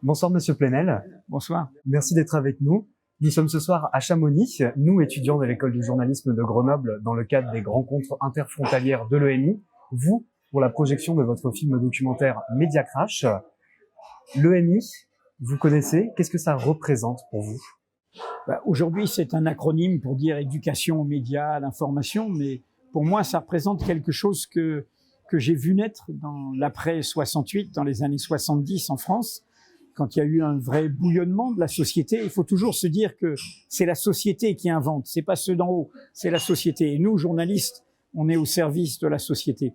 Bonsoir Monsieur Plenel. Bonsoir. Merci d'être avec nous. Nous sommes ce soir à Chamonix, nous étudiants de l'école de journalisme de Grenoble dans le cadre des rencontres interfrontalières de l'EMI. Vous, pour la projection de votre film documentaire Média Crash. L'EMI, vous connaissez, qu'est-ce que ça représente pour vous? Aujourd'hui, c'est un acronyme pour dire éducation aux médias, à l'information, mais pour moi, ça représente quelque chose que j'ai vu naître dans l'après 68, dans les années 70 en France, quand il y a eu un vrai bouillonnement de la société. Il faut toujours se dire que c'est la société qui invente, c'est pas ceux d'en haut, c'est la société. Et nous, journalistes, on est au service de la société.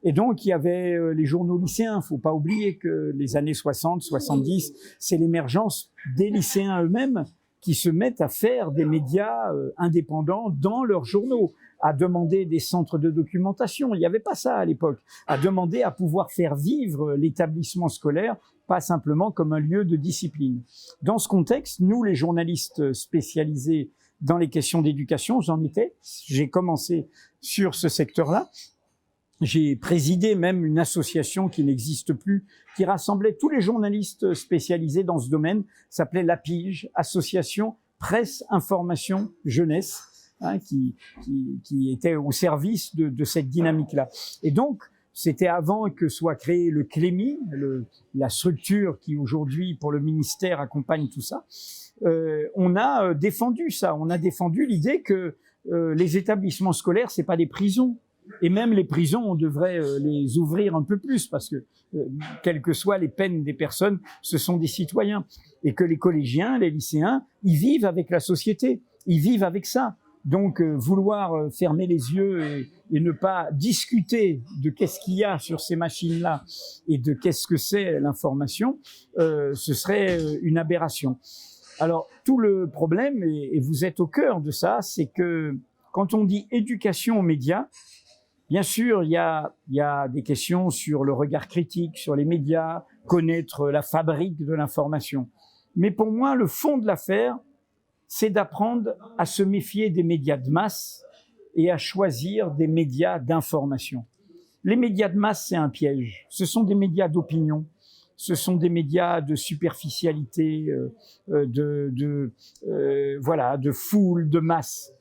Et donc, il y avait les journaux lycéens. Faut pas oublier que les années 60, 70, c'est l'émergence des lycéens eux-mêmes qui se mettent à faire des médias indépendants dans leurs journaux, à demander des centres de documentation. Il n'y avait pas ça à l'époque. À demander à pouvoir faire vivre l'établissement scolaire, pas simplement comme un lieu de discipline. Dans ce contexte, nous, les journalistes spécialisés dans les questions d'éducation, j'ai commencé sur ce secteur-là. J'ai présidé même une association qui n'existe plus, qui rassemblait tous les journalistes spécialisés dans ce domaine, s'appelait l'APIGE, Association Presse, Information, Jeunesse, qui était au service de cette dynamique-là. Et donc, c'était avant que soit créé le CLEMI, la structure qui aujourd'hui, pour le ministère, accompagne tout ça. On a défendu ça, on a défendu l'idée que les établissements scolaires, c'est pas des prisons. Et même les prisons, on devrait les ouvrir un peu plus parce que, quelles que soient les peines des personnes, ce sont des citoyens. Et que les collégiens, les lycéens, ils vivent avec la société, ils vivent avec ça. Donc, vouloir fermer les yeux et ne pas discuter de qu'est-ce qu'il y a sur ces machines-là et de qu'est-ce que c'est l'information, ce serait une aberration. Alors, tout le problème, et vous êtes au cœur de ça, c'est que quand on dit éducation aux médias, bien sûr, il y a des questions sur le regard critique, sur les médias, connaître la fabrique de l'information. Mais pour moi, le fond de l'affaire, c'est d'apprendre à se méfier des médias de masse et à choisir des médias d'information. Les médias de masse, c'est un piège. Ce sont des médias d'opinion. Ce sont des médias de superficialité, de foule, de masse.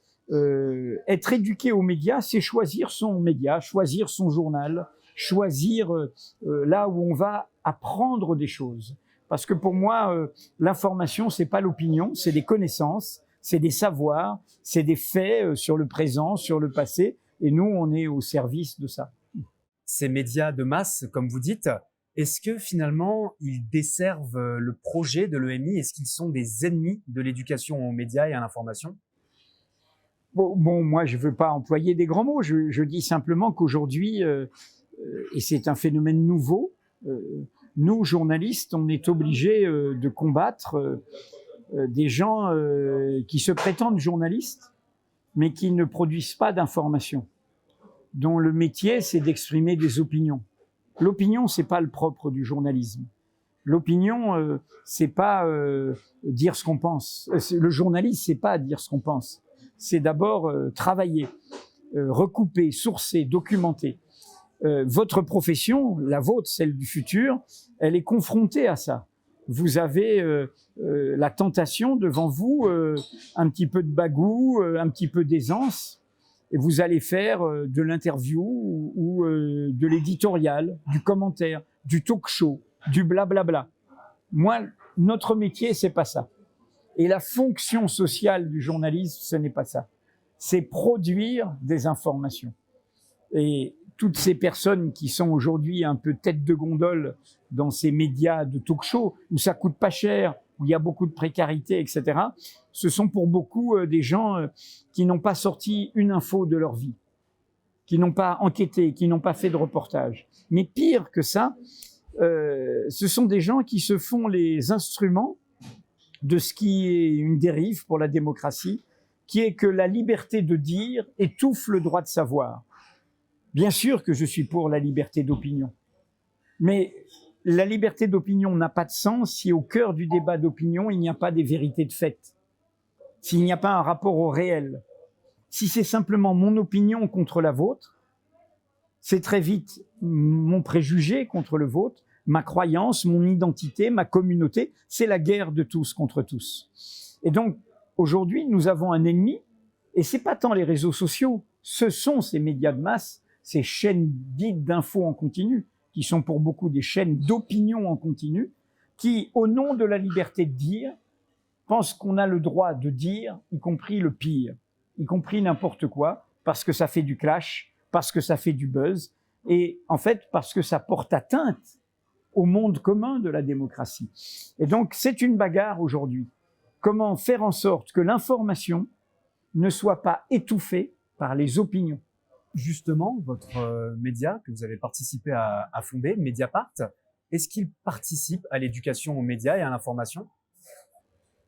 Être éduqué aux médias, c'est choisir son média, choisir son journal, choisir là où on va apprendre des choses. Parce que pour moi, l'information, c'est pas l'opinion, c'est des connaissances, c'est des savoirs, c'est des faits sur le présent, sur le passé, et nous, on est au service de ça. Ces médias de masse, comme vous dites, est-ce que finalement, ils desservent le projet de l'EMI? Est-ce qu'ils sont des ennemis de l'éducation aux médias et à l'information? Bon, moi, je veux pas employer des grands mots. Je dis simplement qu'aujourd'hui, et c'est un phénomène nouveau, nous, journalistes, on est obligés de combattre des gens qui se prétendent journalistes, mais qui ne produisent pas d'informations, dont le métier, c'est d'exprimer des opinions. L'opinion, c'est pas le propre du journalisme. L'opinion, c'est pas dire ce qu'on pense. Le journaliste, c'est pas dire ce qu'on pense. C'est d'abord travailler, recouper, sourcer, documenter. Votre profession, la vôtre, celle du futur, elle est confrontée à ça. Vous avez la tentation devant vous, un petit peu de bagou, un petit peu d'aisance, et vous allez faire de l'interview ou de l'éditorial, du commentaire, du talk show, du blablabla. Moi, notre métier, c'est pas ça. Et la fonction sociale du journalisme, ce n'est pas ça. C'est produire des informations. Et toutes ces personnes qui sont aujourd'hui un peu tête de gondole dans ces médias de talk-show, où ça coûte pas cher, où il y a beaucoup de précarité, etc., ce sont pour beaucoup des gens qui n'ont pas sorti une info de leur vie, qui n'ont pas enquêté, qui n'ont pas fait de reportage. Mais pire que ça, ce sont des gens qui se font les instruments de ce qui est une dérive pour la démocratie, qui est que la liberté de dire étouffe le droit de savoir. Bien sûr que je suis pour la liberté d'opinion, mais la liberté d'opinion n'a pas de sens si au cœur du débat d'opinion, il n'y a pas des vérités de fait, s'il n'y a pas un rapport au réel. Si c'est simplement mon opinion contre la vôtre, c'est très vite mon préjugé contre le vôtre, ma croyance, mon identité, ma communauté. C'est la guerre de tous contre tous. Et donc, aujourd'hui, nous avons un ennemi, et c'est pas tant les réseaux sociaux, ce sont ces médias de masse, ces chaînes dites d'infos en continu, qui sont pour beaucoup des chaînes d'opinion en continu, qui, au nom de la liberté de dire, pensent qu'on a le droit de dire, y compris le pire, y compris n'importe quoi, parce que ça fait du clash, parce que ça fait du buzz, et en fait parce que ça porte atteinte au monde commun de la démocratie. Et donc c'est une bagarre aujourd'hui. Comment faire en sorte que l'information ne soit pas étouffée par les opinions? Justement, votre média que vous avez participé à fonder, Mediapart, est-ce qu'il participe à l'éducation aux médias et à l'information?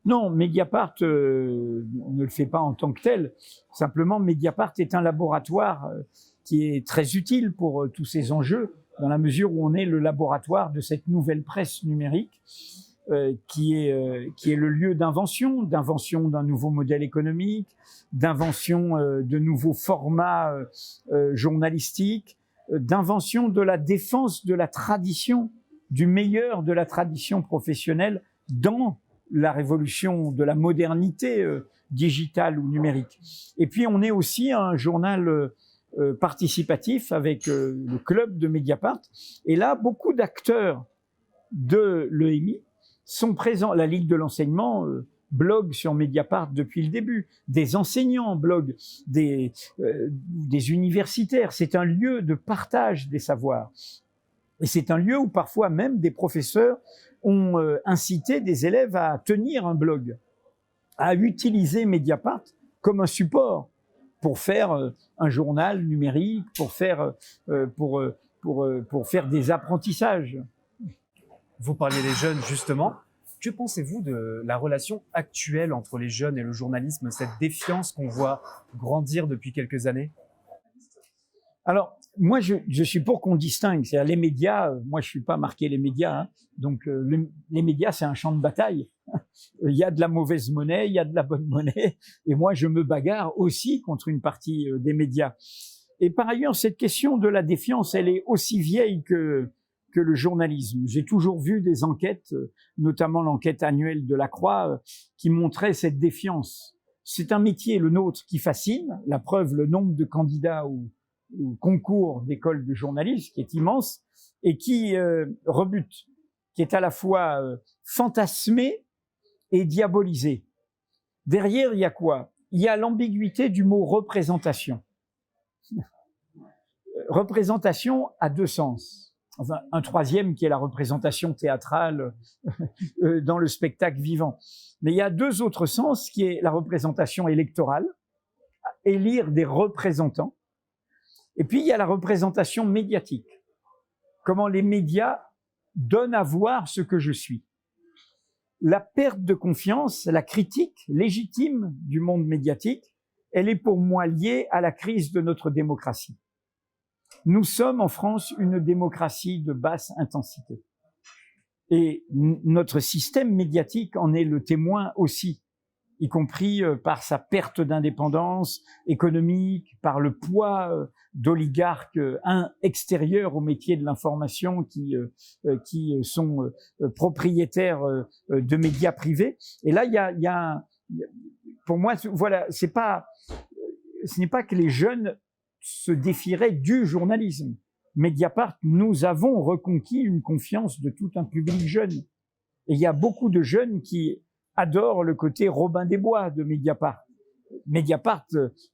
Non, Mediapart ne le fait pas en tant que tel. Simplement, Mediapart est un laboratoire qui est très utile pour tous ces enjeux, dans la mesure où on est le laboratoire de cette nouvelle presse numérique, qui est le lieu d'invention d'un nouveau modèle économique, d'invention de nouveaux formats journalistiques, d'invention de la défense de la tradition, du meilleur de la tradition professionnelle dans la révolution de la modernité digitale ou numérique. Et puis on est aussi un journal participatif avec le club de Mediapart. Et là, beaucoup d'acteurs de l'EMI sont présents. La Ligue de l'enseignement blogue sur Mediapart depuis le début. Des enseignants bloguent, des universitaires. C'est un lieu de partage des savoirs. Et c'est un lieu où parfois même des professeurs ont incité des élèves à tenir un blog, à utiliser Mediapart comme un support pour faire un journal numérique, pour faire des apprentissages. Vous parliez des jeunes, justement. Que pensez-vous de la relation actuelle entre les jeunes et le journalisme, cette défiance qu'on voit grandir depuis quelques années? Alors, moi, je suis pour qu'on distingue. C'est-à-dire les médias, moi, je suis pas marqué les médias. Hein. Donc, les médias, c'est un champ de bataille. Il y a de la mauvaise monnaie, il y a de la bonne monnaie. Et moi, je me bagarre aussi contre une partie des médias. Et par ailleurs, cette question de la défiance, elle est aussi vieille que le journalisme. J'ai toujours vu des enquêtes, notamment l'enquête annuelle de la Croix, qui montrait cette défiance. C'est un métier, le nôtre, qui fascine. La preuve, le nombre de candidats au concours d'école de journalisme, qui est immense, et qui rebute, qui est à la fois fantasmé et diabolisé. Derrière, il y a quoi? Il y a l'ambiguïté du mot représentation. Représentation a deux sens. Enfin, un troisième qui est la représentation théâtrale dans le spectacle vivant. Mais il y a deux autres sens qui est la représentation électorale, élire des représentants. Et puis, il y a la représentation médiatique. Comment les médias donnent à voir ce que je suis. La perte de confiance, la critique légitime du monde médiatique, elle est pour moi liée à la crise de notre démocratie. Nous sommes en France une démocratie de basse intensité. Et notre système médiatique en est le témoin aussi, y compris par sa perte d'indépendance économique, par le poids d'oligarques extérieurs au métier de l'information qui sont propriétaires de médias privés. Et là, il y a pour moi, voilà, ce n'est pas que les jeunes se défieraient du journalisme. Mediapart, nous avons reconquis une confiance de tout un public jeune. Et il y a beaucoup de jeunes qui adorent le côté Robin des Bois de Mediapart. Mediapart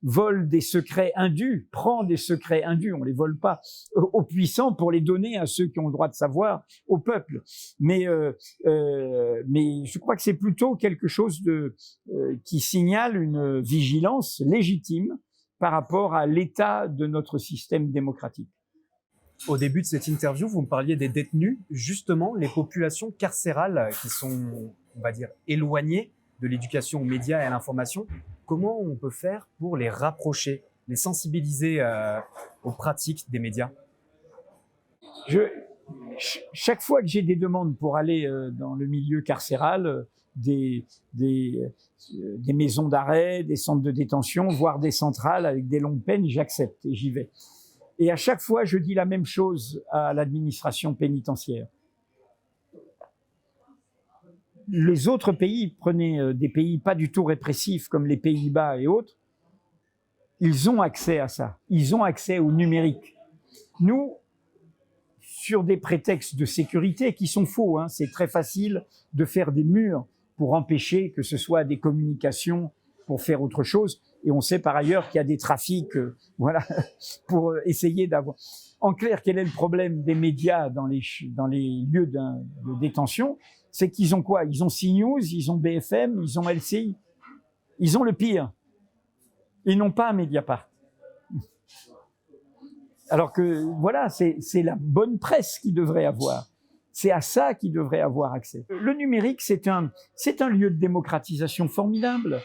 vole des secrets indus, prend des secrets indus, on les vole pas aux puissants pour les donner à ceux qui ont le droit de savoir, au peuple. Mais je crois que c'est plutôt quelque chose qui signale une vigilance légitime par rapport à l'état de notre système démocratique. Au début de cette interview, vous me parliez des détenus, justement les populations carcérales qui sont, on va dire, éloignées de l'éducation aux médias et à l'information. Comment on peut faire pour les rapprocher, les sensibiliser aux pratiques des médias? Chaque fois que j'ai des demandes pour aller dans le milieu carcéral, des maisons d'arrêt, des centres de détention, voire des centrales avec des longues peines, j'accepte et j'y vais. Et à chaque fois, je dis la même chose à l'administration pénitentiaire. les autres pays, prenez des pays pas du tout répressifs comme les Pays-Bas et autres, ils ont accès à ça, ils ont accès au numérique. Nous, sur des prétextes de sécurité qui sont faux, hein, c'est très facile de faire des murs pour empêcher que ce soit des communications pour faire autre chose. Et on sait par ailleurs qu'il y a des trafics, voilà, pour essayer d'avoir. En clair, quel est le problème des médias dans les lieux de détention? C'est qu'ils ont quoi? Ils ont CNews, ils ont BFM, ils ont LCI. Ils ont le pire. Ils n'ont pas un Mediapart. Alors que, voilà, c'est la bonne presse qu'ils devraient avoir. C'est à ça qu'ils devraient avoir accès. Le numérique, c'est un lieu de démocratisation formidable.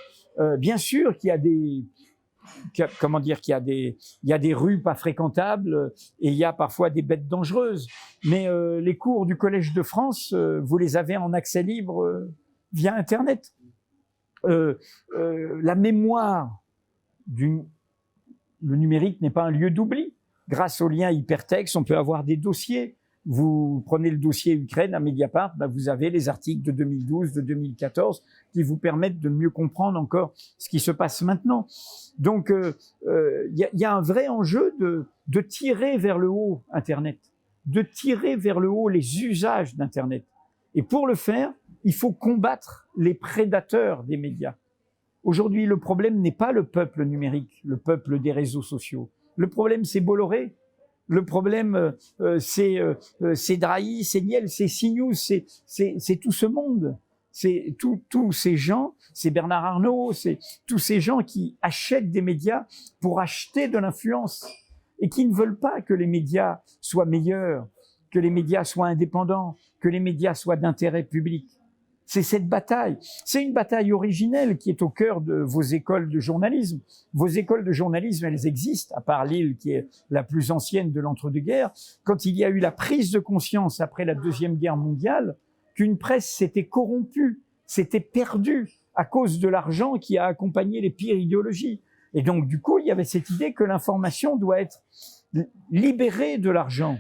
Bien sûr qu'il y a des, qu'il y a des rues pas fréquentables et il y a parfois des bêtes dangereuses. Mais les cours du Collège de France, vous les avez en accès libre via Internet. La mémoire le numérique n'est pas un lieu d'oubli. Grâce aux liens hypertextes, on peut avoir des dossiers. Vous prenez le dossier Ukraine à Mediapart, vous avez les articles de 2012, de 2014 qui vous permettent de mieux comprendre encore ce qui se passe maintenant. Donc, y a un vrai enjeu de tirer vers le haut Internet, de tirer vers le haut les usages d'Internet. Et pour le faire, il faut combattre les prédateurs des médias. Aujourd'hui, le problème n'est pas le peuple numérique, le peuple des réseaux sociaux. Le problème, c'est Bolloré. Le problème, c'est Drahi, c'est Niel, c'est CNews, c'est tout ce monde. C'est tous ces gens, c'est Bernard Arnault, c'est tous ces gens qui achètent des médias pour acheter de l'influence et qui ne veulent pas que les médias soient meilleurs, que les médias soient indépendants, que les médias soient d'intérêt public. C'est cette bataille. C'est une bataille originelle qui est au cœur de vos écoles de journalisme. Vos écoles de journalisme, elles existent, à part Lille, qui est la plus ancienne de l'entre-deux-guerres. Quand il y a eu la prise de conscience après la Deuxième Guerre mondiale, qu'une presse s'était corrompue, s'était perdue à cause de l'argent qui a accompagné les pires idéologies. Et donc, du coup, il y avait cette idée que l'information doit être libérée de l'argent,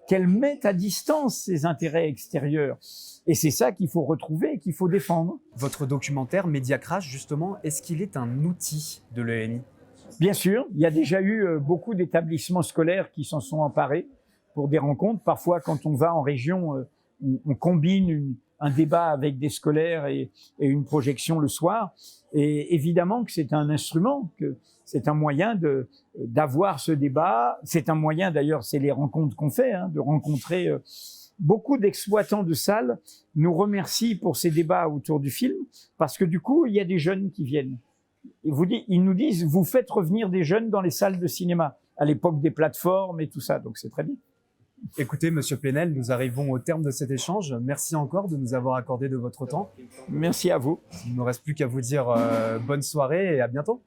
qu'elle mette à distance ses intérêts extérieurs. Et c'est ça qu'il faut retrouver et qu'il faut défendre. Votre documentaire Mediacrash, justement, est-ce qu'il est un outil de l'ENI? Bien sûr, il y a déjà eu beaucoup d'établissements scolaires qui s'en sont emparés pour des rencontres. Parfois, quand on va en région, on combine un débat avec des scolaires et une projection le soir. Et évidemment que c'est un instrument, que c'est un moyen d'avoir ce débat. C'est un moyen, d'ailleurs, c'est les rencontres qu'on fait, hein, de rencontrer beaucoup d'exploitants de salles nous remercient pour ces débats autour du film, parce que du coup, il y a des jeunes qui viennent. Et ils nous disent, vous faites revenir des jeunes dans les salles de cinéma, à l'époque des plateformes et tout ça, donc c'est très bien. Écoutez, Monsieur Plenel, nous arrivons au terme de cet échange. Merci encore de nous avoir accordé de votre temps. Merci à vous. Il ne me reste plus qu'à vous dire bonne soirée et à bientôt.